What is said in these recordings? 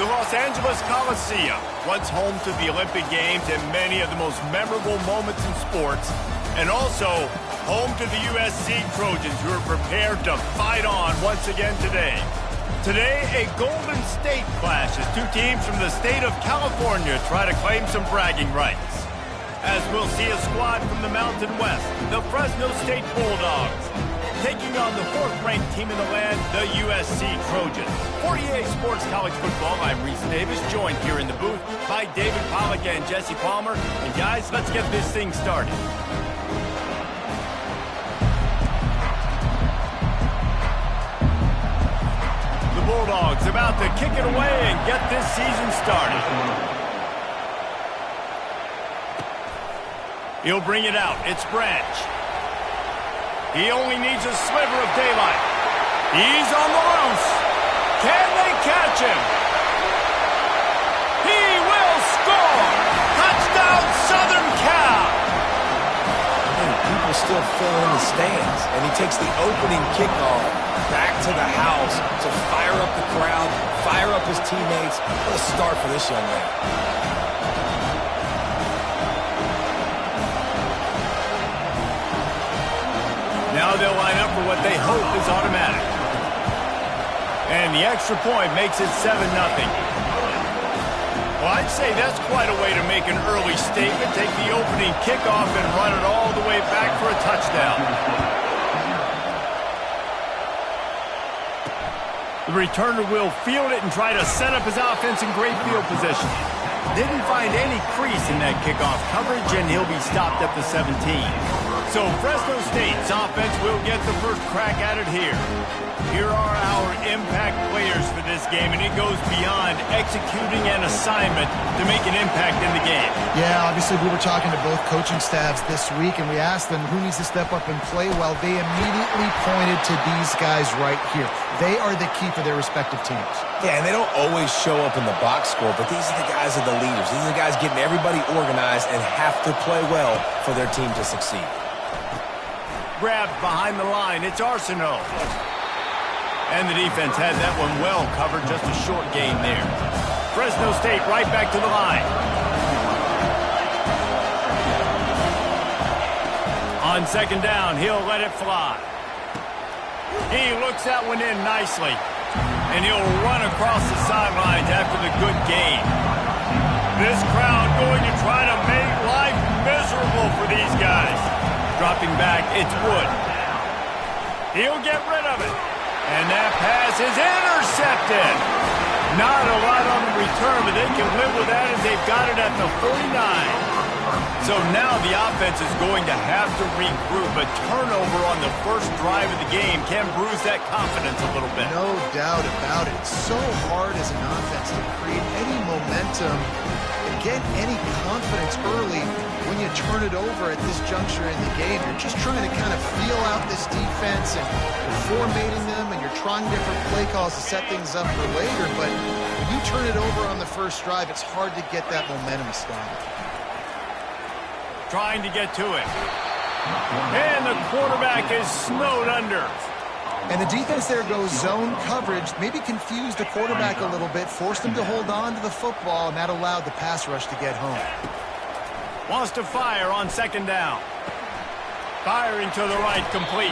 The Los Angeles Coliseum, once home to the Olympic Games and many of the most memorable moments in sports, and also home to the USC Trojans, who are prepared to fight on once again today. Today, a Golden State clash as two teams from the state of California try to claim some bragging rights. As we'll see a squad from the Mountain West, the Fresno State Bulldogs, taking on the fourth-ranked team in the land, the USC Trojans. For EA Sports College Football, I'm Reese Davis, joined here in the booth by David Pollack and Jesse Palmer. And guys, let's get this thing started. The Bulldogs about to kick it away and get this season started. He'll bring it out. It's Branch. He only needs a sliver of daylight. He's on the loose. Can they catch him? He will score! Touchdown, Southern Cal! And people still fill in the stands, and he takes the opening kickoff back to the house to fire up the crowd, fire up his teammates. What a start for this young man. Now they'll line up for what they hope is automatic. And the extra point makes it 7-0. Well, I'd say that's quite a way to make an early statement. Take the opening kickoff and run it all the way back for a touchdown. The returner will field it and try to set up his offense in great field position. Didn't find any crease in that kickoff coverage, and he'll be stopped at the 17. So Fresno State's offense will get the first crack at it here. Here are our impact players for this game, and it goes beyond executing an assignment to make an impact in the game. Yeah, obviously we were talking to both coaching staffs this week, and we asked them who needs to step up and play well. They immediately pointed to these guys right here. They are the key for their respective teams. Yeah, and they don't always show up in the box score, but these are the guys that are the leaders. These are the guys getting everybody organized and have to play well for their team to succeed. Grabbed behind the line, it's Arsenault. And the defense had that one well covered, just a short gain there. Fresno State right back to the line. On second down, he'll let it fly. He looks that one in nicely. And he'll run across the sidelines after the good gain. This crowd going to try to make life miserable for these guys. Dropping back, it's Wood. He'll get rid of it. And that pass is intercepted. Not a lot on the return, but they can live with that as they've got it at the 49. So now the offense is going to have to regroup. A turnover on the first drive of the game can bruise that confidence a little bit. No doubt about it. It's so hard as an offense to create any momentum and get any confidence early when you turn it over at this juncture in the game. You're just trying to kind of feel out this defense, and you're formatting them, and you're trying different play calls to set things up for later. But when you turn it over on the first drive, it's hard to get that momentum started. Trying to get to it. And the quarterback is snowed under. And the defense there goes zone coverage, maybe confused the quarterback a little bit, forced him to hold on to the football, and that allowed the pass rush to get home. Wants to fire on second down. Firing to the right, complete.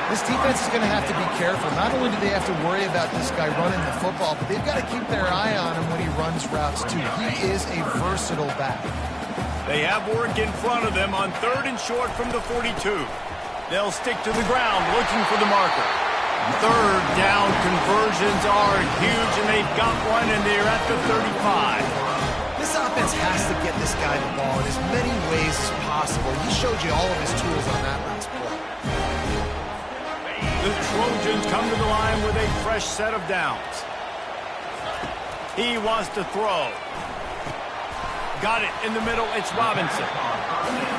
This defense is going to have to be careful. Not only do they have to worry about this guy running the football, but they've got to keep their eye on him when he runs routes too. He is a versatile back. They have work in front of them on third and short from the 42. They'll stick to the ground looking for the marker. Third down conversions are huge, and they've got one, and they're at the 35. This offense has to get this guy the ball in as many ways as possible. He showed you all of his tools on that last play. The Trojans come to the line with a fresh set of downs. He wants to throw. Got it in the middle. It's Robinson.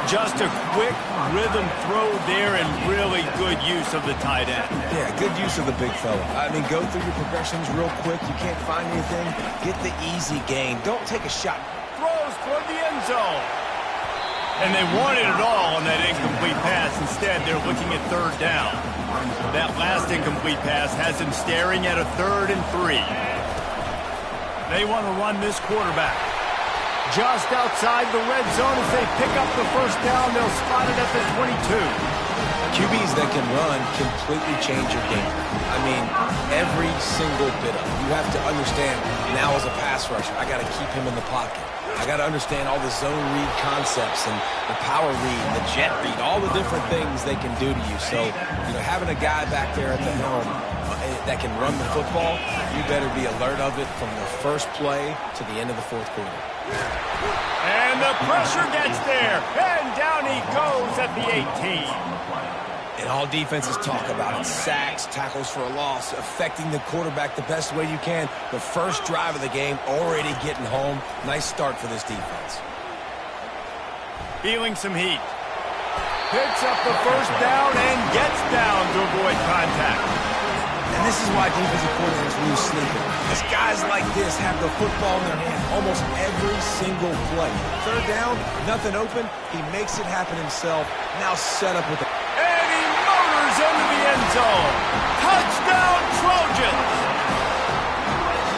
Just a quick rhythm throw there, and really good use of the tight end. Yeah, good use of the big fella. I mean, go through your progressions real quick. You can't find anything. Get the easy gain. Don't take a shot. Throws toward the end zone. And they wanted it all on that incomplete pass. Instead, they're looking at third down. That last incomplete pass has them staring at a 3rd and 3. They want to run this quarterback. Just outside the red zone as they pick up the first down. They'll spot it at the 22. QBs that can run completely change your game. I mean, every single bit of it. You have to understand, now as a pass rusher, I got to keep him in the pocket. I got to understand all the zone read concepts and the power read, the jet read, all the different things they can do to you. So, having a guy back there at the helm that can run the football, you better be alert of it from the first play to the end of the fourth quarter. And the pressure gets there, and down he goes at the 18. And all defenses talk about it. Sacks, tackles for a loss, affecting the quarterback the best way you can. The first drive of the game, already getting home. Nice start for this defense. Feeling some heat. Picks up the first down and gets down to avoid contact. And this is why defensive coordinators lose sleep. Because guys like this have the football in their hand almost every single play. Third down, nothing open. He makes it happen himself. Now set up with the... And he motors into the end zone. Touchdown, Trojans!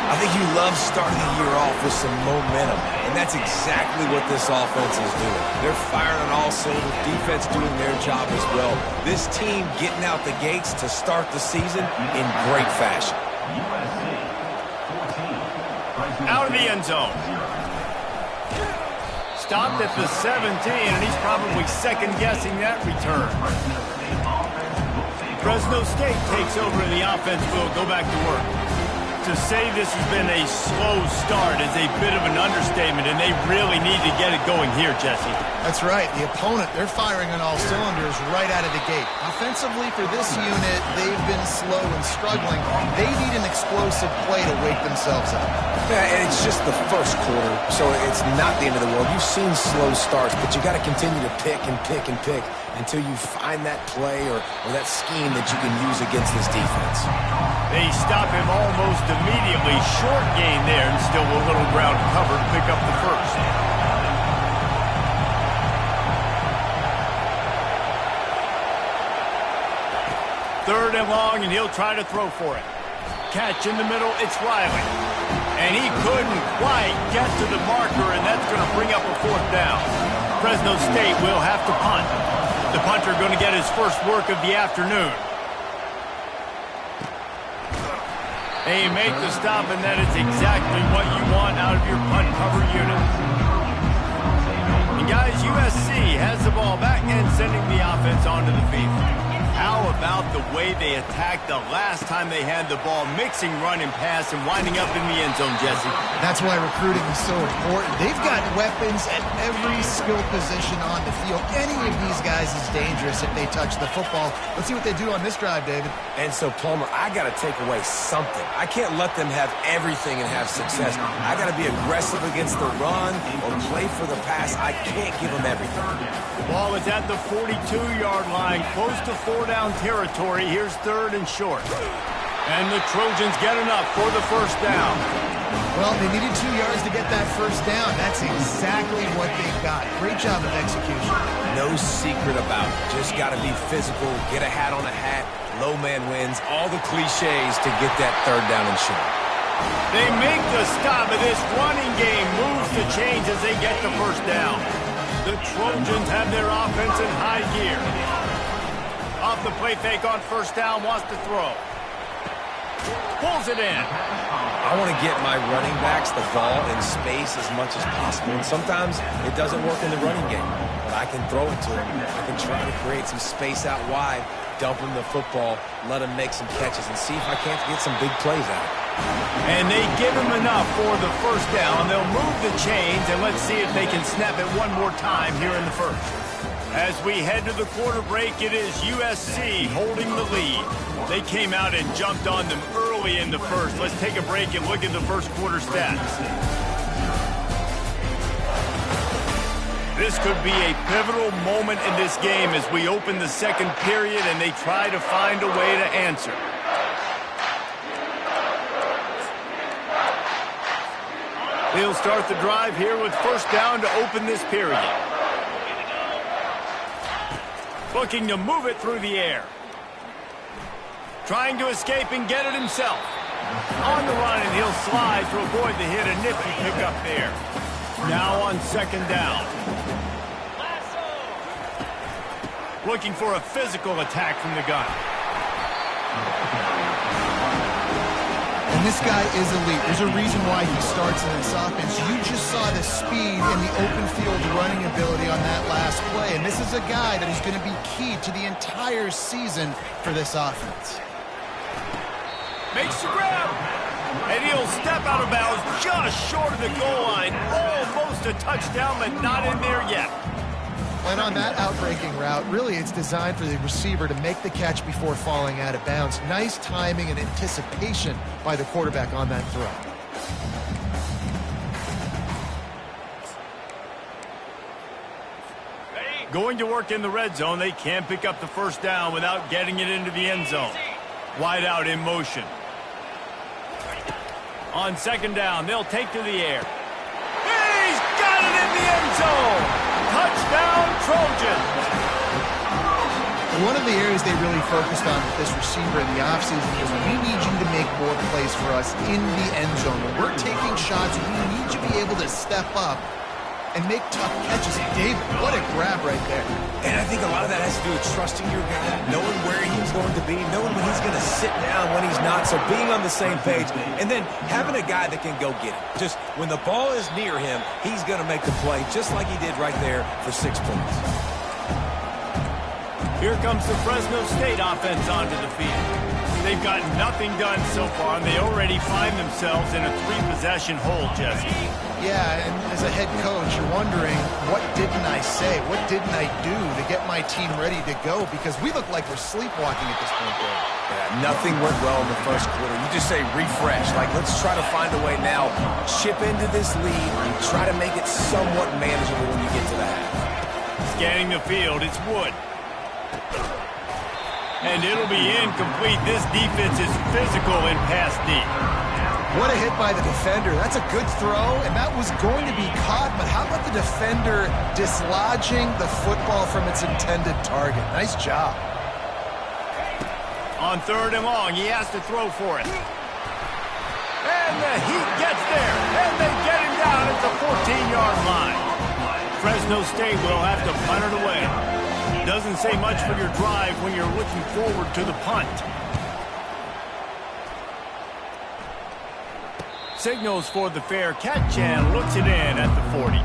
I think you love starting the year off with some momentum. And that's exactly what this offense is doing. They're firing on all cylinders. Defense doing their job as well. This team getting out the gates to start the season in great fashion. Out of the end zone. Stopped at the 17, and he's probably second-guessing that return. Fresno State takes over and the offense will go back to work. To say this has been a slow start is a bit of an understatement, and they really need to get it going here, Jesse. That's right. The opponent, they're firing on all cylinders right out of the gate. Offensively, for this unit, they've been slow and struggling. They need an explosive play to wake themselves up. Yeah, and it's just the first quarter, so it's not the end of the world. You've seen slow starts, but you got to continue to pick and pick and pick until you find that play or that scheme that you can use against this defense. They stop him almost immediately. Short gain there, and still a little ground covered. Pick up the first. Third and long, and he'll try to throw for it. Catch in the middle, it's Riley. And he couldn't quite get to the marker, and that's going to bring up a fourth down. Fresno State will have to punt. The punter going to get his first work of the afternoon. They make the stop, and that is exactly what you want out of your punt cover unit. And guys, USC has the ball back and sending the offense onto the field. How about the way they attacked the last time they had the ball, mixing run and pass and winding up in the end zone, Jesse? That's why recruiting is so important. They've got weapons at every skill position on the field. Any of these guys is dangerous if they touch the football. Let's see what they do on this drive, David. And so, Palmer, I got to take away something. I can't let them have everything and have success. I got to be aggressive against the run or play for the pass. I can't give them everything. The ball is at the 42-yard line, close to four-down territory. Here's third and short. And the Trojans get enough for the first down. Well, they needed 2 yards to get that first down. That's exactly what they've got. Great job of execution. No secret about it. Just got to be physical, get a hat on a hat, low man wins, all the cliches to get that third down and short. They make the stop, and this running game moves the chains as they get the first down. The Trojans have their offense in high gear. Off the play fake on first down, wants to throw. Pulls it in. I want to get my running backs the ball in space as much as possible. And sometimes it doesn't work in the running game, but I can throw it to them. I can try to create some space out wide, dump them the football, let them make some catches, and see if I can't get some big plays out of it. And they give him enough for the first down. They'll move the chains, and let's see if they can snap it one more time here in the first. As we head to the quarter break, it is USC holding the lead. They came out and jumped on them early in the first. Let's take a break and look at the first quarter stats. This could be a pivotal moment in this game as we open the second period and they try to find a way to answer. They'll start the drive here with first down to open this period. Looking to move it through the air. Trying to escape and get it himself. On the run, and he'll slide to avoid the hit. A nifty pickup there. Now on second down. Looking for a physical attack from the gun. And this guy is elite. There's a reason why he starts in this offense. You just saw the speed and the open field running ability on that last play. And this is a guy that is going to be key to the entire season for this offense. Makes the grab. And he'll step out of bounds just short of the goal line. Almost a touchdown, but not in there yet. And on that outbreaking route, really it's designed for the receiver to make the catch before falling out of bounds. Nice timing and anticipation by the quarterback on that throw. Going to work in the red zone, they can't pick up the first down without getting it into the end zone. Wide out in motion. On second down, they'll take to the air. He's got it in the end zone! Touchdown, Trojans! One of the areas they really focused on with this receiver in the offseason is we need you to make more plays for us in the end zone. When we're taking shots, we need you to be able to step up and make tough catches. David, what a grab right there. And I think a lot of that has to do with trusting your guy, knowing where he's going to be, knowing when he's going to sit down, when he's not, so being on the same page, and then having a guy that can go get it. Just when the ball is near him, he's going to make the play, just like he did right there for 6 points. Here comes the Fresno State offense onto the field. They've got nothing done so far, and they already find themselves in a 3-possession hole, Jesse. Yeah, and as a head coach, you're wondering, what didn't I say? What didn't I do to get my team ready to go? Because we look like we're sleepwalking at this point, Dave. Yeah, nothing went well in the first quarter. You just say refresh. Like, let's try to find a way now. Chip into this lead. Try to make it somewhat manageable when you get to the half. Scanning the field, it's Wood. And it'll be incomplete. This defense is physical in pass deep. What a hit by the defender. That's a good throw, and that was going to be caught, but how about the defender dislodging the football from its intended target? Nice job. On third and long, he has to throw for it. And the Heat gets there, and they get him down at the 14-yard line. Fresno State will have to punt it away. Doesn't say much for your drive when you're looking forward to the punt. Signals for the fair catch and looks it in at the 40.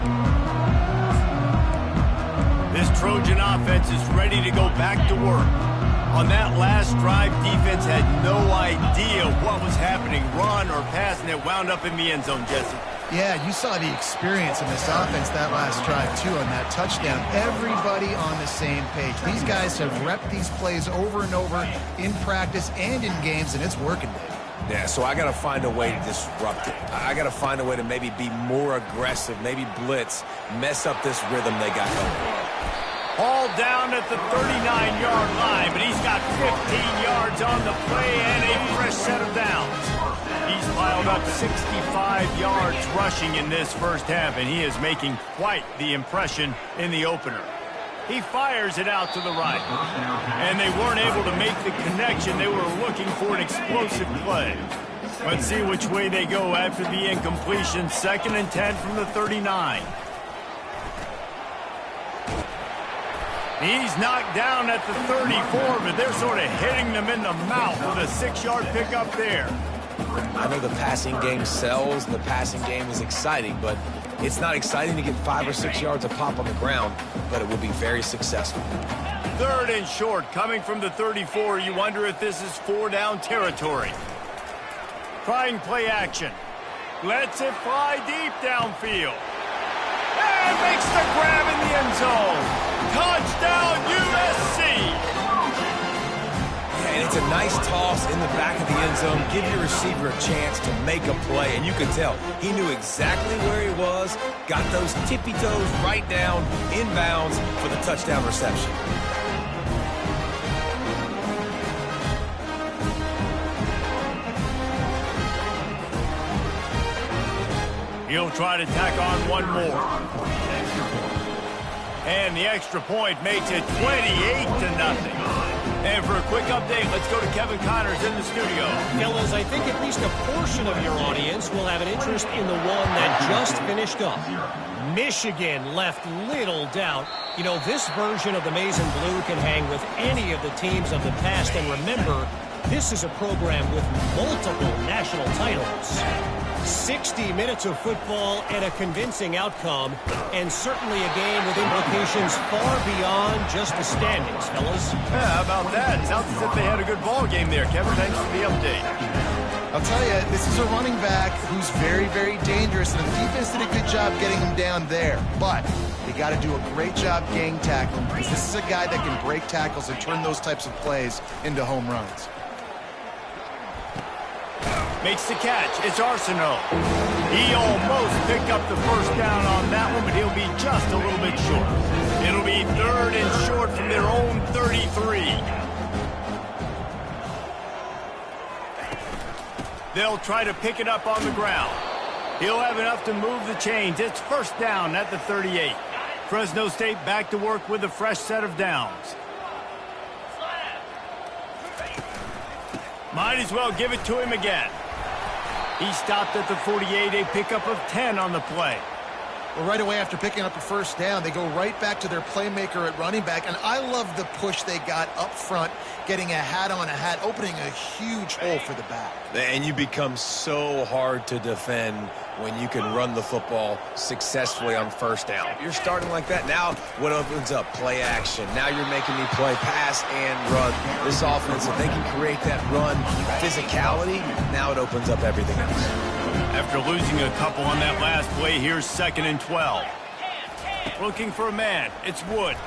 This Trojan offense is ready to go back to work. On that last drive, defense had no idea what was happening, run or pass, and it wound up in the end zone, Jesse. Yeah, you saw the experience in this offense that last drive, too, on that touchdown. Everybody on the same page. These guys have repped these plays over and over in practice and in games, and it's working, Dave. Yeah, so I got to find a way to disrupt it. I got to find a way to maybe be more aggressive, maybe blitz, mess up this rhythm they got going. Hauled down at the 39-yard line, but he's got 15 yards on the play and a fresh set of downs. He's piled up 65 yards rushing in this first half, and he is making quite the impression in the opener. He fires it out to the right. And they weren't able to make the connection. They were looking for an explosive play. Let's see which way they go after the incompletion. 2nd and 10 from the 39. He's knocked down at the 34, but they're sort of hitting them in the mouth with a 6-yard pickup there. I know the passing game sells and the passing game is exciting, but it's not exciting to get 5 or 6 yards of pop on the ground, but it will be very successful. 3rd and short coming from the 34. You wonder if this is 4-down territory. Trying play action. Lets it fly deep downfield. And makes the grab in the end zone. Touchdown, USC! And it's a nice toss in the back of the end zone. Give your receiver a chance to make a play. And you can tell he knew exactly where he was, got those tippy toes right down, inbounds for the touchdown reception. He'll try to tack on one more. And the extra point makes it 28-0. And for a quick update, let's go to Kevin Connors in the studio. Fellas, I think at least a portion of your audience will have an interest in the one that just finished up. Michigan left little doubt. You know, this version of the Maize and Blue can hang with any of the teams of the past. And remember, this is a program with multiple national titles. 60 minutes of football and a convincing outcome, and certainly a game with implications far beyond just the standings, fellas. Yeah, how about that? Sounds as if they had a good ball game there. Kevin, thanks for the update. I'll tell you, this is a running back who's very, very dangerous, and the defense did a good job getting him down there. But they got to do a great job gang tackling, because this is a guy that can break tackles and turn those types of plays into home runs. Makes the catch. It's Arsenault. He almost picked up the first down on that one, but he'll be just a little bit short. It'll be 3rd and short from their own 33. They'll try to pick it up on the ground. He'll have enough to move the chains. It's 1st down at the 38. Fresno State back to work with a fresh set of downs. Might as well give it to him again. He stopped at the 48, a pickup of 10 on the play. Well, right away after picking up a first down, they go right back to their playmaker at running back, and I love the push they got up front, getting a hat on a hat, opening a huge hole for the back. And you become so hard to defend when you can run the football successfully on first down. You're starting like that. Now what opens up? Play action. Now you're making me play pass and run. This offense, if they can create that run physicality, now it opens up everything else. After losing a couple on that last play, here's 2nd and 12. Looking for a man. It's Wood.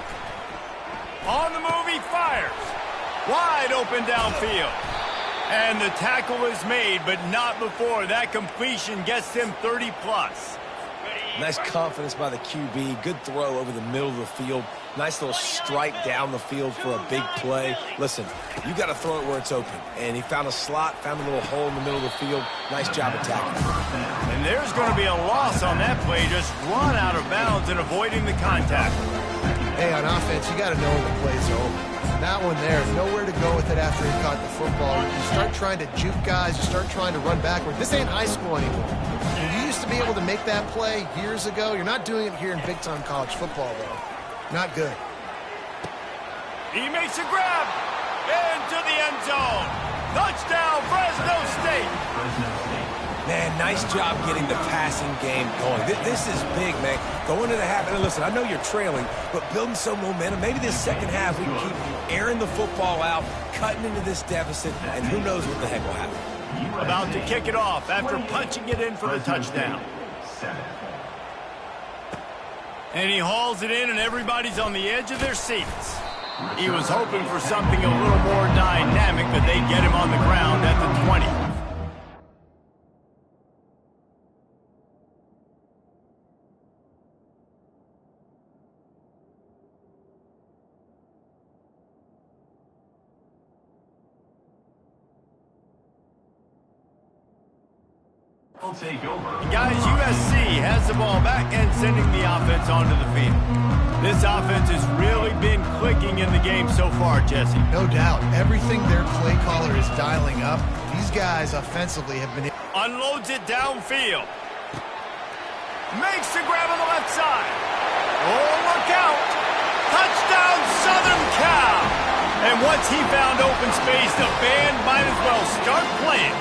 On the move, he fires. Wide open downfield. And the tackle is made, but not before that completion gets him 30-plus. Nice confidence by the QB. Good throw over the middle of the field. Nice little strike down the field for a big play. Listen, you got to throw it where it's open. And he found a slot, found a little hole in the middle of the field. Nice job attacking. And there's going to be a loss on that play. Just run out of bounds and avoiding the contact. Hey, on offense, you got to know when the play's over. That one there, nowhere to go with it after he caught the football. You start trying to juke guys, you start trying to run backward. This ain't high school anymore. You used to be able to make that play years ago. You're not doing it here in big-time college football, though. Not good. He makes a grab into the end zone. Touchdown, Fresno State. Man, nice job getting the passing game going. This is big, man. Going to the half. And listen, I know you're trailing, but building some momentum. Maybe this second half we can keep airing the football out, cutting into this deficit, and who knows what the heck will happen. About to kick it off after punching it in for the touchdown. And he hauls it in, and everybody's on the edge of their seats. He was hoping for something a little more dynamic, but they get him on the ground at the 20. Guys, USC has the ball back and sending the offense onto the field. This offense has really been clicking in the game so far, Jesse. No doubt. Everything their play caller is dialing up, these guys offensively have been... Unloads it downfield. Makes the grab on the left side. Oh, look out. Touchdown, Southern Cal. And once he found open space, the band might as well start playing.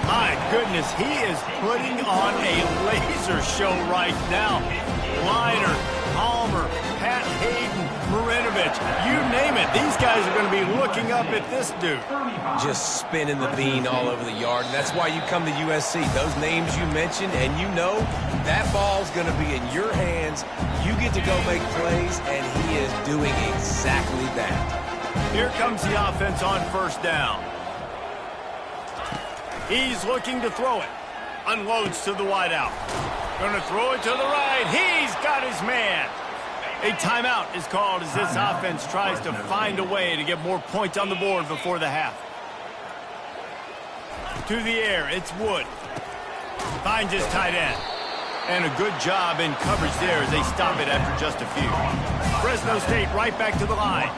My goodness, he is putting on a laser show right now. Liner, Palmer, Pat Hayden, Marinovich, you name it. These guys are going to be looking up at this dude. Just spinning the bean all over the yard, and that's why you come to USC. Those names you mentioned, and you know that ball's going to be in your hands. You get to go make plays, and he is doing exactly that. Here comes the offense on 1st down. He's looking to throw it. Unloads to the wideout. Going to throw it to the right. He's got his man. A timeout is called as this offense tries to find a way to get more points on the board before the half. To the air, it's Wood. Finds his tight end. And a good job in coverage there as they stop it after just a few. Fresno State right back to the line.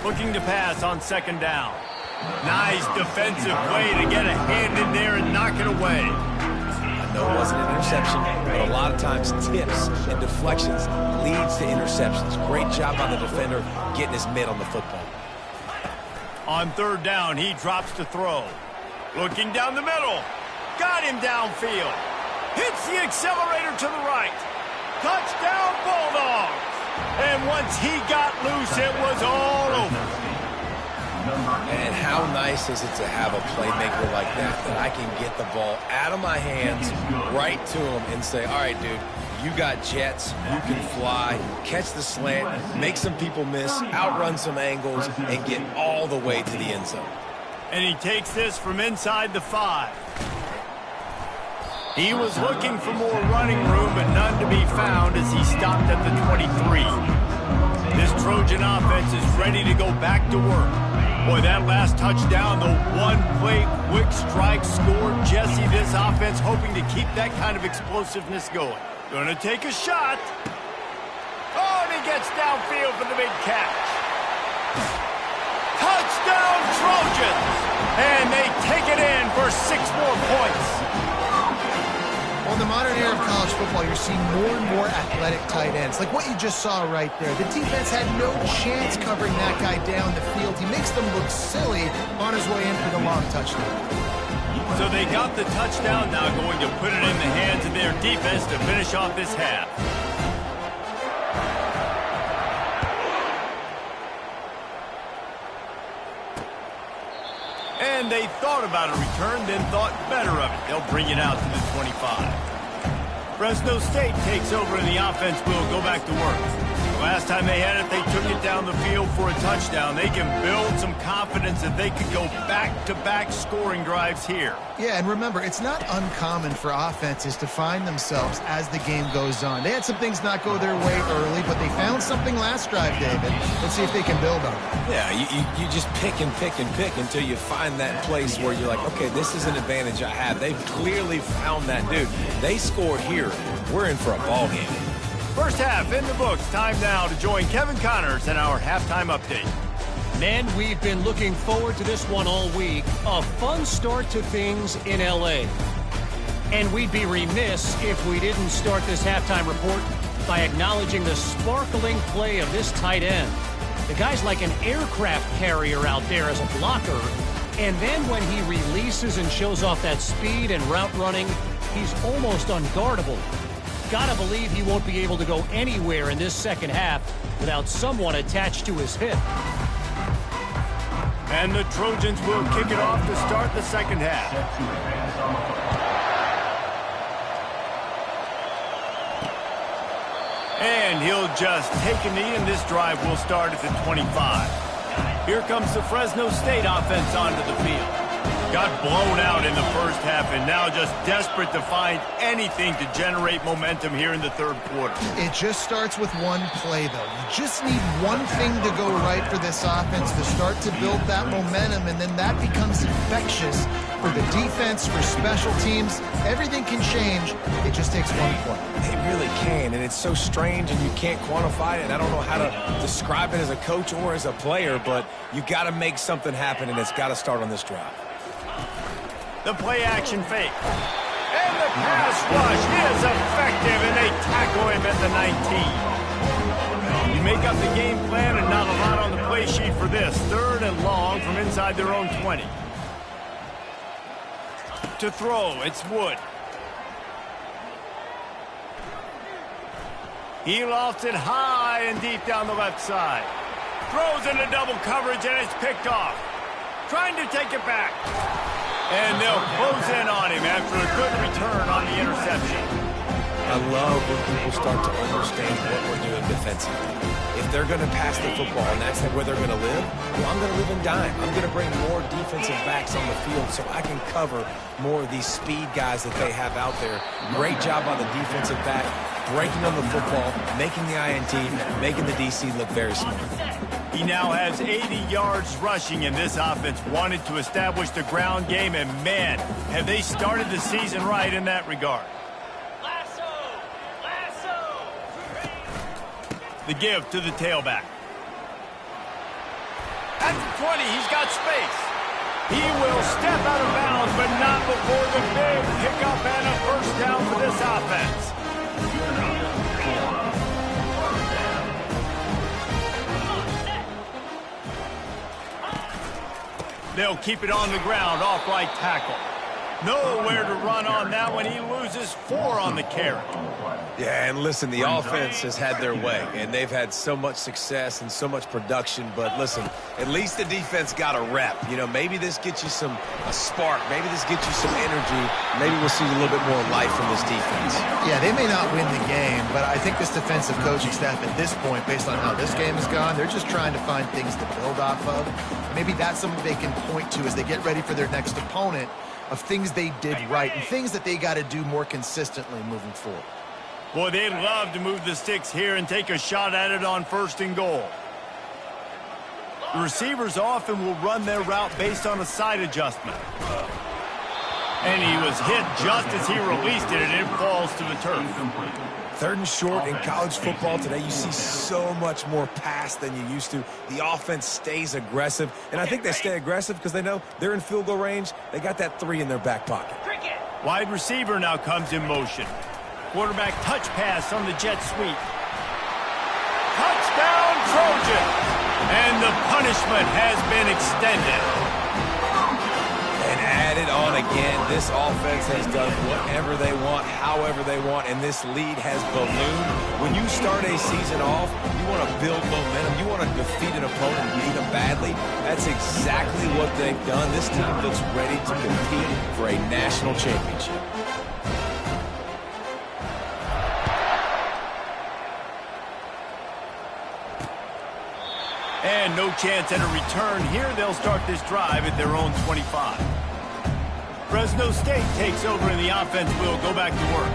Looking to pass on second down. Nice defensive play to get a hand in there and knock it away. I know it wasn't an interception, but a lot of times tips and deflections leads to interceptions. Great job by the defender getting his mitt on the football. On third down, he drops to throw. Looking down the middle. Got him downfield. Hits the accelerator to the right. Touchdown, Bulldogs. And once he got loose, it was all over. And how nice is it to have a playmaker like that I can get the ball out of my hands right to him and say, all right, dude, you got jets, you can fly, catch the slant, make some people miss, outrun some angles, and get all the way to the end zone. And he takes this from inside the 5. He was looking for more running room, but none to be found as he stopped at the 23. This Trojan offense is ready to go back to work. Boy, that last touchdown, the one-play quick strike score. Jesse, this offense hoping to keep that kind of explosiveness going. Gonna take a shot. Oh, and he gets downfield for the big catch. Touchdown, Trojans! And they take it in for 6 more points. Well, in the modern era of college football, you're seeing more and more athletic tight ends. Like what you just saw right there. The defense had no chance covering that guy down the field. He makes them look silly on his way in for the long touchdown. So they got the touchdown, now going to put it in the hands of their defense to finish off this half. And they thought about a return, then thought better of it. They'll bring it out to the 25. Fresno State takes over and the offense will go back to work. The last time they had it, they took it down the field for a touchdown. They can build some confidence that they could go back-to-back scoring drives here. Yeah, and remember, it's not uncommon for offenses to find themselves as the game goes on. They had some things not go their way early, but they found something last drive, David. Let's see if they can build on it. Yeah, you just pick and pick and pick until you find that place where you're like, okay, this is an advantage I have. They've clearly found that, dude. They score here. We're in for a ball game. First half in the books. Time now to join Kevin Connors in our halftime update. Men, we've been looking forward to this one all week. A fun start to things in L.A. And we'd be remiss if we didn't start this halftime report by acknowledging the sparkling play of this tight end. The guy's like an aircraft carrier out there as a blocker. And then when he releases and shows off that speed and route running, he's almost unguardable. Gotta believe he won't be able to go anywhere in this second half without someone attached to his hip. And the Trojans will kick it off to start the second half. And he'll just take a knee, and this drive will start at the 25. Here comes the Fresno State offense onto the field. Got blown out in the first half and now just desperate to find anything to generate momentum here in the third quarter. It just starts with one play, though. You just need one thing to go right for this offense to start to build that momentum, and then that becomes infectious for the defense, for special teams. Everything can change. It just takes one play. It really can, and it's so strange, and you can't quantify it, and I don't know how to describe it as a coach or as a player, but you got to make something happen, and it's got to start on this drive. The play-action fake. And the pass rush is effective, and they tackle him at the 19. You make up the game plan and not a lot on the play sheet for this. Third and long from inside their own 20. To throw, it's Wood. He lofts it high and deep down the left side. Throws into double coverage, and it's picked off. Trying to take it back. And they'll close in on him after a good return on the interception. I love when people start to understand what we're doing defensively. If they're going to pass the football and that's where they're going to live, well, I'm going to live in dime. I'm going to bring more defensive backs on the field so I can cover more of these speed guys that they have out there. Great job by the defensive back, breaking on the football, making the INT, making the DC look very smart. He now has 80 yards rushing, and this offense wanted to establish the ground game, and man, have they started the season right in that regard. The give to the tailback. At the 20, he's got space. He will step out of bounds, but not before the big pickup and a first down for this offense. They'll keep it on the ground, off right tackle. Nowhere to run on that one. He loses 4 on the carry. Yeah, and listen, the offense has had their way, and they've had so much success and so much production. But listen, at least the defense got a rep. You know, maybe this gets you a spark. Maybe this gets you some energy. Maybe we'll see a little bit more life from this defense. Yeah, they may not win the game, but I think this defensive coaching staff at this point, based on how this game has gone, they're just trying to find things to build off of. Maybe that's something they can point to as they get ready for their next opponent, of things they did right and things that they got to do more consistently moving forward. Boy, they'd love to move the sticks here and take a shot at it on 1st and goal. The receivers often will run their route based on a side adjustment. And he was hit just as he released it, and it falls to the turf. 3rd and short in college football today, you see so much more pass than you used to. The offense stays aggressive, and I think they stay aggressive because they know they're in field goal range. They got that 3 in their back pocket. Wide receiver now comes in motion. Quarterback touch pass on the jet sweep. Touchdown, Trojan! And the punishment has been extended. And added on again, this offense has done whatever they want, however they want, and this lead has ballooned. When you start a season off, you want to build momentum. You want to defeat an opponent and beat them badly. That's exactly what they've done. This team looks ready to compete for a national championship. And no chance at a return here. They'll start this drive at their own 25. Fresno State takes over and the offense will go back to work.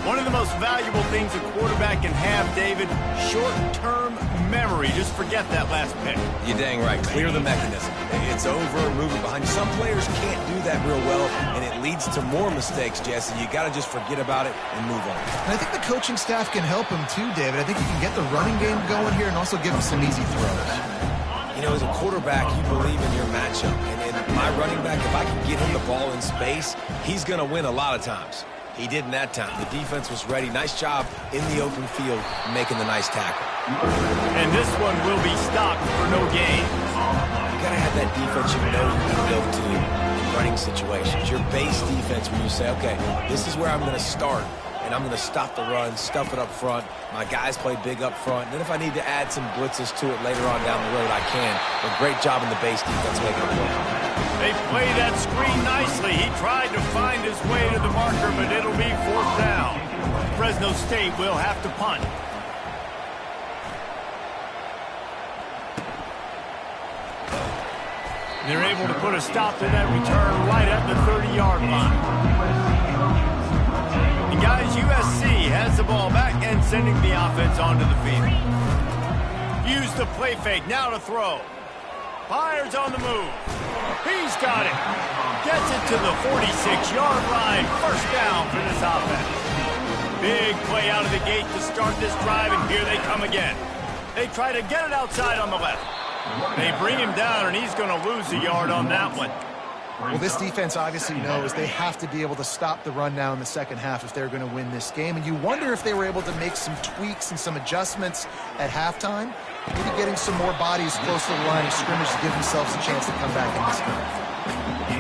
One of the most valuable things a quarterback can have, David, short-term memory. Just forget that last pick. You're dang right. Clear the mechanism. It's over, move it behind you. Some players can't do that real well, and it leads to more mistakes, Jesse. You got to just forget about it and move on. And I think the coaching staff can help him too, David. I think you can get the running game going here and also give him some easy throws. You know, as a quarterback, you believe in your matchup. And in my running back, if I can get him the ball in space, he's going to win a lot of times. He did in that time. The defense was ready. Nice job in the open field making the nice tackle. And this one will be stopped for no gain. You got to have that defense you know you can go to in running situations. Your base defense when you say, okay, this is where I'm going to start. And I'm going to stop the run, stuff it up front. My guys play big up front. And then if I need to add some blitzes to it later on down the road, I can. But great job in the base defense making a play. They play that screen nicely. He tried to find his way to the marker, but it'll be 4th down. Fresno State will have to punt. They're able to put a stop to that return right at the 30-yard line. And guys, USC has the ball back and sending the offense onto the field. Use the play fake, now to throw. Fires on the move. He's got it. Gets it to the 46-yard line. 1st down for this offense. Big play out of the gate to start this drive, and here they come again. They try to get it outside on the left. They bring him down, and he's going to lose a yard on that one. Well, this defense obviously knows they have to be able to stop the run now in the second half if they're going to win this game. And you wonder if they were able to make some tweaks and some adjustments at halftime, maybe getting some more bodies close to the line of scrimmage to give themselves a chance to come back in this game.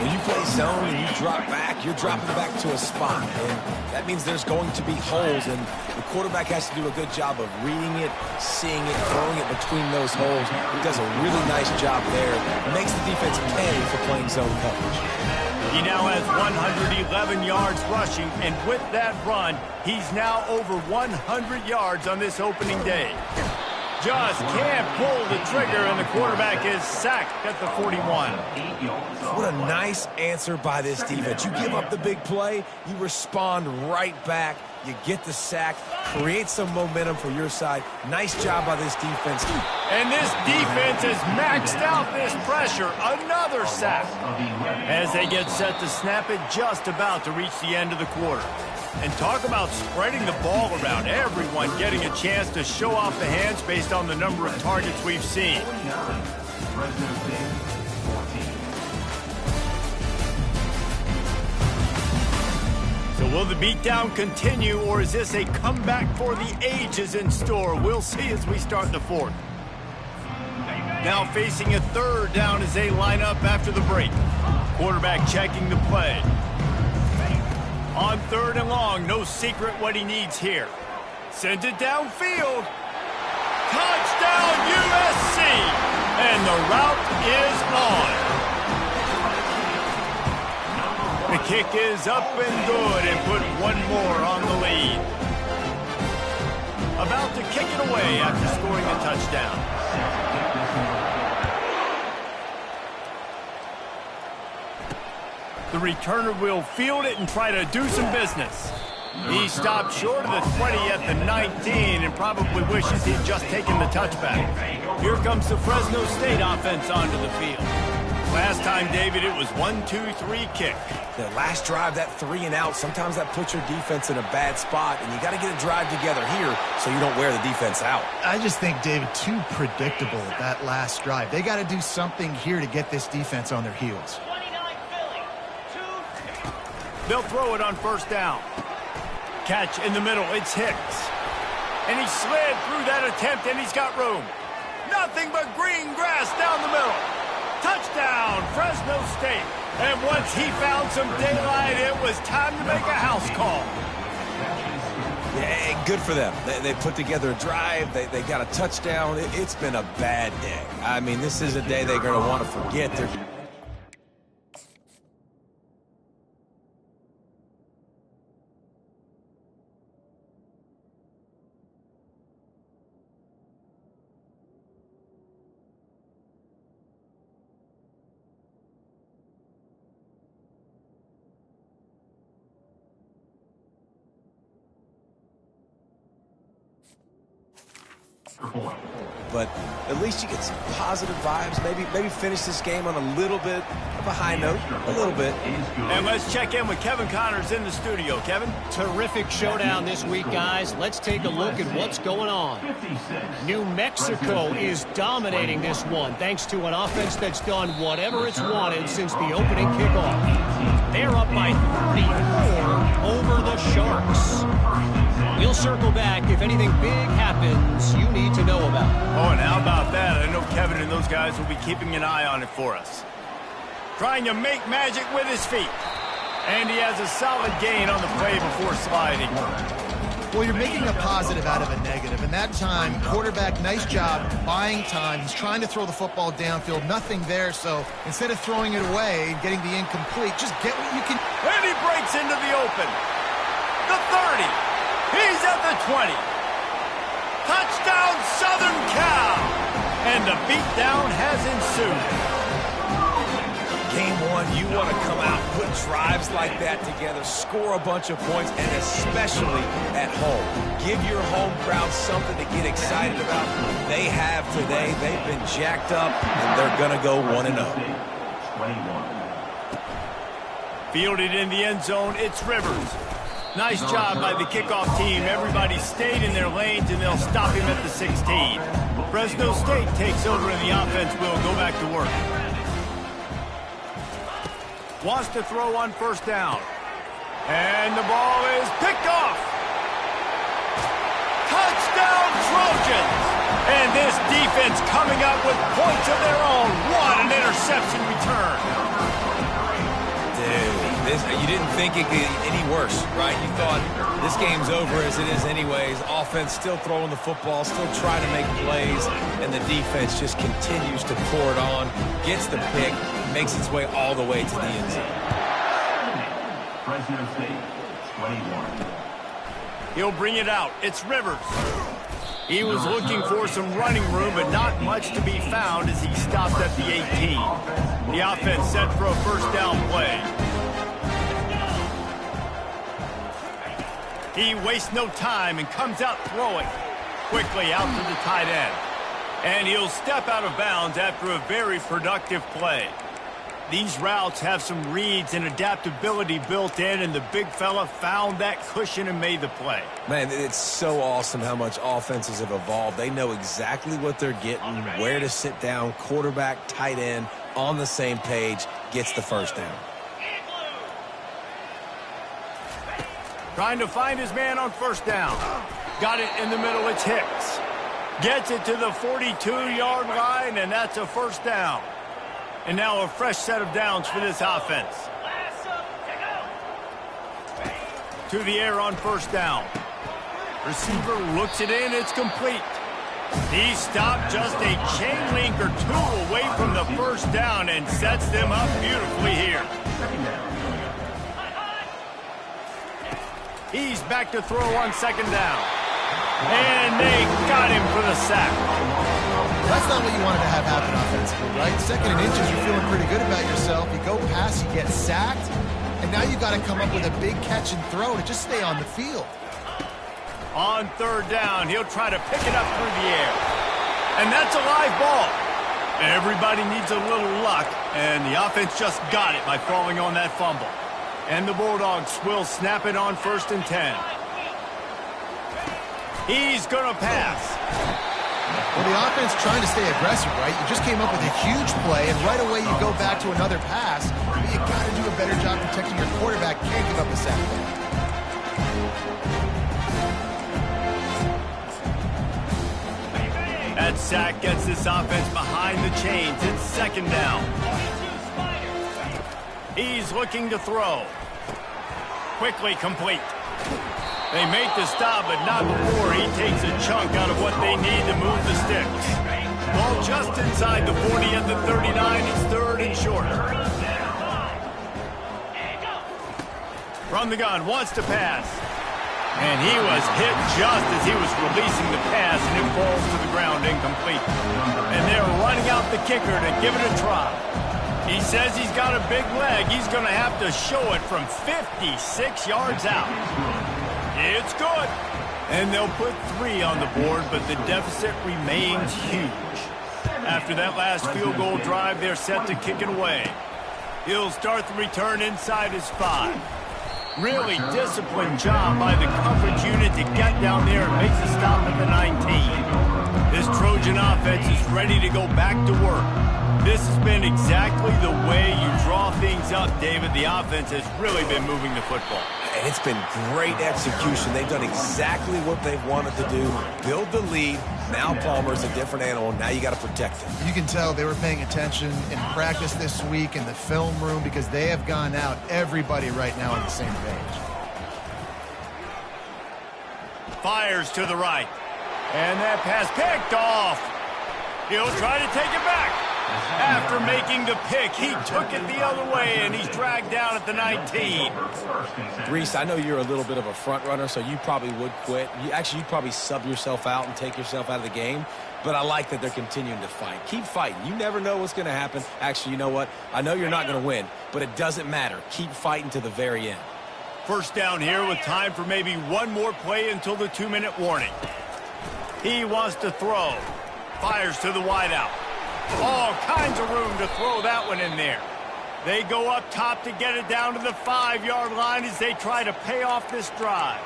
When you play zone and you drop back, you're dropping back to a spot. And that means there's going to be holes, and the quarterback has to do a good job of reading it, seeing it, throwing it between those holes. He does a really nice job there. Makes the defense pay for playing zone coverage. He now has 111 yards rushing, and with that run, he's now over 100 yards on this opening day. Just can't pull the trigger, and the quarterback is sacked at the 41. What a nice answer by this defense. You give up the big play, you respond right back, you get the sack, create some momentum for your side. Nice job by this defense. And this defense has maxed out this pressure. Another sack. As they get set to snap it, just about to reach the end of the quarter. And talk about spreading the ball around. Everyone getting a chance to show off the hands based on the number of targets we've seen. So will the beatdown continue, or is this a comeback for the ages in store? We'll see as we start the fourth. Now facing a third down as they line up after the break. Quarterback checking the play. On third and long, no secret what he needs here. Sends it downfield. Touchdown USC! And the route is on. The kick is up and good and put one more on the lead. About to kick it away after scoring a touchdown. The returner will field it and try to do some business. He stopped short of the 20 at the 19 and probably wishes he'd just taken the touchback. Here comes the Fresno State offense onto the field. Last time, David, it was 1-2-3 kick. The last drive, that 3 and out, sometimes that puts your defense in a bad spot, and you got to get a drive together here so you don't wear the defense out. I just think, David, too predictable that last drive. They got to do something here to get this defense on their heels. They'll throw it on first down. Catch in the middle, it's Hicks. And he slid through that attempt, and he's got room. Nothing but green grass down the middle. Touchdown, Fresno State. And once he found some daylight, it was time to make a house call. Yeah, good for them. They put together a drive. They got a touchdown. It's been a bad day. I mean, this is a day they're going to want to forget. But at least you get some positive vibes. Maybe finish this game on a little bit of a high note. A little bit. And let's check in with Kevin Connors in the studio. Kevin? Terrific showdown this week, guys. Let's take a look at what's going on. New Mexico is dominating this one, thanks to an offense that's done whatever it's wanted since the opening kickoff. They're up by 34 over the Sharks. We'll circle back if anything big happens you need to know about. Oh, and how about that? I know Kevin and those guys will be keeping an eye on it for us. Trying to make magic with his feet. And he has a solid gain on the play before sliding. Well, you're making a positive out of a negative. And that time, quarterback, nice job buying time. He's trying to throw the football downfield. Nothing there. So instead of throwing it away and getting the incomplete, just get what you can. And he breaks into the open. The 30. He's at the 20. Touchdown, Southern Cal. And the beatdown has ensued. Game one, you want to come out, put drives like that together, score a bunch of points, and especially at home. Give your home crowd something to get excited about. They have today. They've been jacked up, and they're going to go 1-0. Fielded in the end zone, it's Rivers. Nice job by the kickoff team. Everybody stayed in their lanes, and they'll stop him at the 16. Fresno State takes over, and the offense will go back to work. Wants to throw on first down. And the ball is picked off. Touchdown, Trojans! And this defense coming up with points of their own. What an interception return. You didn't think it could get any worse, right? You thought this game's over as it is anyways. Offense still throwing the football, still trying to make plays, and the defense just continues to pour it on, gets the pick, makes its way all the way to the end zone. Fresno State, 21. He'll bring it out. It's Rivers. He was looking for some running room, but not much to be found as he stopped at the 18. The offense set for a first down play. He wastes no time and comes out throwing. Quickly out to the tight end. And he'll step out of bounds after a very productive play. These routes have some reads and adaptability built in, and the big fella found that cushion and made the play. Man, it's so awesome how much offenses have evolved. They know exactly what they're getting, where to sit down, quarterback, tight end, on the same page, gets the first down. Trying to find his man on first down. Got it in the middle, it's Hicks. Gets it to the 42-yard line, and that's a first down. And now a fresh set of downs for this offense. To the air on first down. Receiver looks it in, it's complete. He stopped just a chain link or two away from the first down and sets them up beautifully here. He's back to throw on second down. And they got him for the sack. That's not what you wanted to have happen offensively, right? Second and inches, you're feeling pretty good about yourself. You go past, you get sacked, and now you got to come up with a big catch and throw to just stay on the field. On third down, he'll try to pick it up through the air. And that's a live ball. Everybody needs a little luck, and the offense just got it by falling on that fumble. And the Bulldogs will snap it on 1st and 10. He's going to pass. Well, the offense trying to stay aggressive, right? You just came up with a huge play, and right away you go back to another pass. But you got to do a better job protecting your quarterback. Can't give up a sack. That sack gets this offense behind the chains. It's second down. He's looking to throw. Quickly complete. They make the stop, but not before he takes a chunk out of what they need to move the sticks. Ball just inside the 40 at the 39. It's third and short. From the gun, wants to pass. And he was hit just as he was releasing the pass, and it falls to the ground incomplete. And they're running out the kicker to give it a try. He says he's got a big leg. He's going to have to show it from 56 yards out. It's good. And they'll put 3 on the board, but the deficit remains huge. After that last field goal drive, they're set to kick it away. He'll start the return inside his 5. Really disciplined job by the coverage unit to get down there and makes a stop at the 19. This Trojan offense is ready to go back to work. This has been exactly the way you draw things up, David. The offense has really been moving the football. And it's been great execution. They've done exactly what they've wanted to do. Build the lead. Now Palmer's a different animal. Now you got to protect him. You can tell they were paying attention in practice this week in the film room because they have gone out, everybody right now on the same page. Fires to the right. And that pass picked off. He'll try to take it back. After making the pick, he took it the other way, and he's dragged down at the 19. Reese, I know you're a little bit of a front runner, so you probably would quit. You'd probably sub yourself out and take yourself out of the game. But I like that they're continuing to fight. Keep fighting. You never know what's going to happen. Actually, you know what? I know you're not going to win, but it doesn't matter. Keep fighting to the very end. First down here with time for maybe one more play until the 2-minute warning. He wants to throw. Fires to the wideout. All kinds of room to throw that one in there. They go up top to get it down to the 5-yard line as they try to pay off this drive.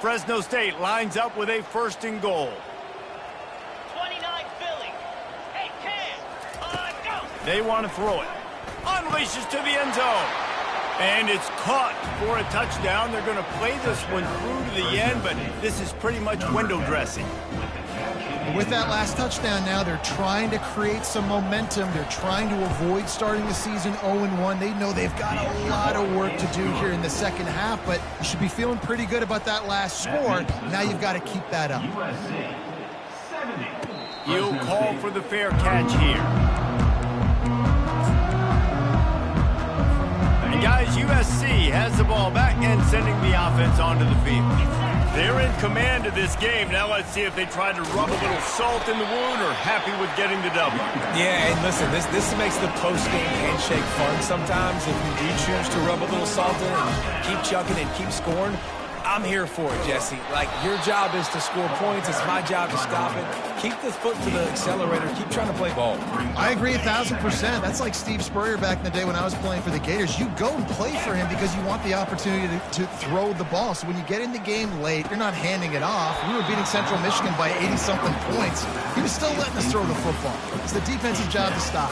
Fresno State lines up with a 1st and goal. 29 Philly. Hey, Cam, go! They want to throw it. Unleashes to the end zone. And it's caught for a touchdown. They're going to play this one through to the end, but this is pretty much window dressing. With that last touchdown now, they're trying to create some momentum. They're trying to avoid starting the season 0-1. They know they've got a lot of work to do here in the second half, but you should be feeling pretty good about that last score. Now you've got to keep that up. He'll call for the fair catch here. Guys, USC has the ball back and sending the offense onto the field. They're in command of this game. Now let's see if they try to rub a little salt in the wound or happy with getting the W. Yeah, and listen, this makes the post-game handshake fun sometimes. If you do choose to rub a little salt in and keep chucking and keep scoring, I'm here for it, Jesse. Like, your job is to score points. It's my job to stop it. Keep the foot to the accelerator. Keep trying to play ball. I agree 1,000%. That's like Steve Spurrier back in the day when I was playing for the Gators. You go and play for him because you want the opportunity to throw the ball. So when you get in the game late, you're not handing it off. We were beating Central Michigan by 80-something points. He was still letting us throw the football. It's the defensive job to stop.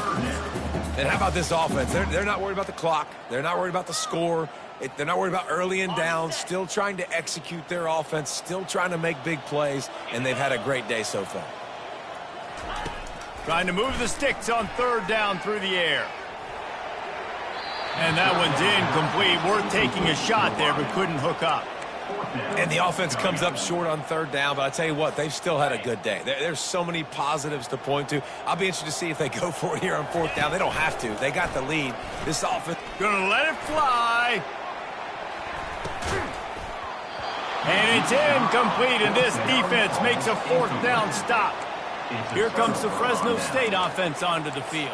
And how about this offense? They're not worried about the clock. They're not worried about the score. They're not worried about early and down. Still trying to execute their offense. Still trying to make big plays. And they've had a great day so far. Trying to move the sticks on third down through the air. And that one's incomplete. Worth taking a shot there, but couldn't hook up. And the offense comes up short on third down, but I tell you what, they've still had a good day. There's so many positives to point to. I'll be interested to see if they go for it here on fourth down. They don't have to. They got the lead. This offense Gonna let it fly. And it's incomplete, and this defense makes a fourth down stop. Here comes the Fresno State offense onto the field.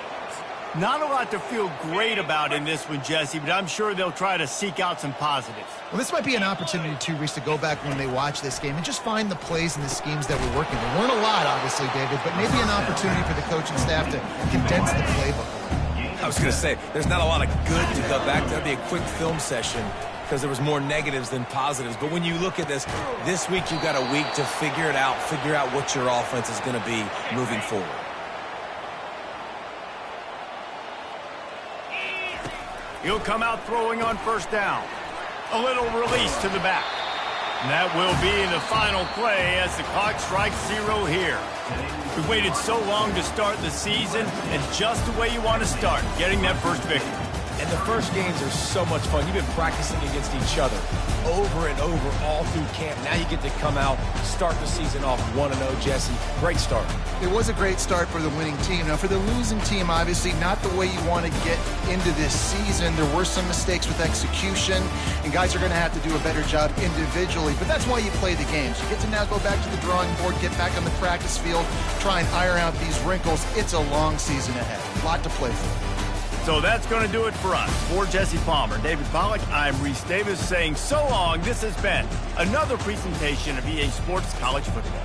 Not a lot to feel great about in this one, Jesse, but I'm sure they'll try to seek out some positives. Well, this might be an opportunity, too, Reese, to go back when they watch this game and just find the plays and the schemes that were working. There weren't a lot, obviously, David, but maybe an opportunity for the coaching staff to condense the playbook a little. I was going to say, there's not a lot of good to go back. That'd be a quick film session because there was more negatives than positives. But when you look at this week you've got a week to figure it out, figure out what your offense is going to be moving forward. He'll come out throwing on first down. A little release to the back. And that will be the final play as the clock strikes 0 here. We waited so long to start the season, and just the way you want to start, getting that first victory. And the first games are so much fun. You've been practicing against each other over and over all through camp. Now you get to come out, start the season off 1-0, Jesse. Great start. It was a great start for the winning team. Now, for the losing team, obviously, not the way you want to get into this season. There were some mistakes with execution, and guys are going to have to do a better job individually. But that's why you play the games. You get to now go back to the drawing board, get back on the practice field, try and iron out these wrinkles. It's a long season ahead. A lot to play for. So that's going to do it for us. For Jesse Palmer, David Pollack, I'm Reese Davis saying so long. This has been another presentation of EA Sports College Football.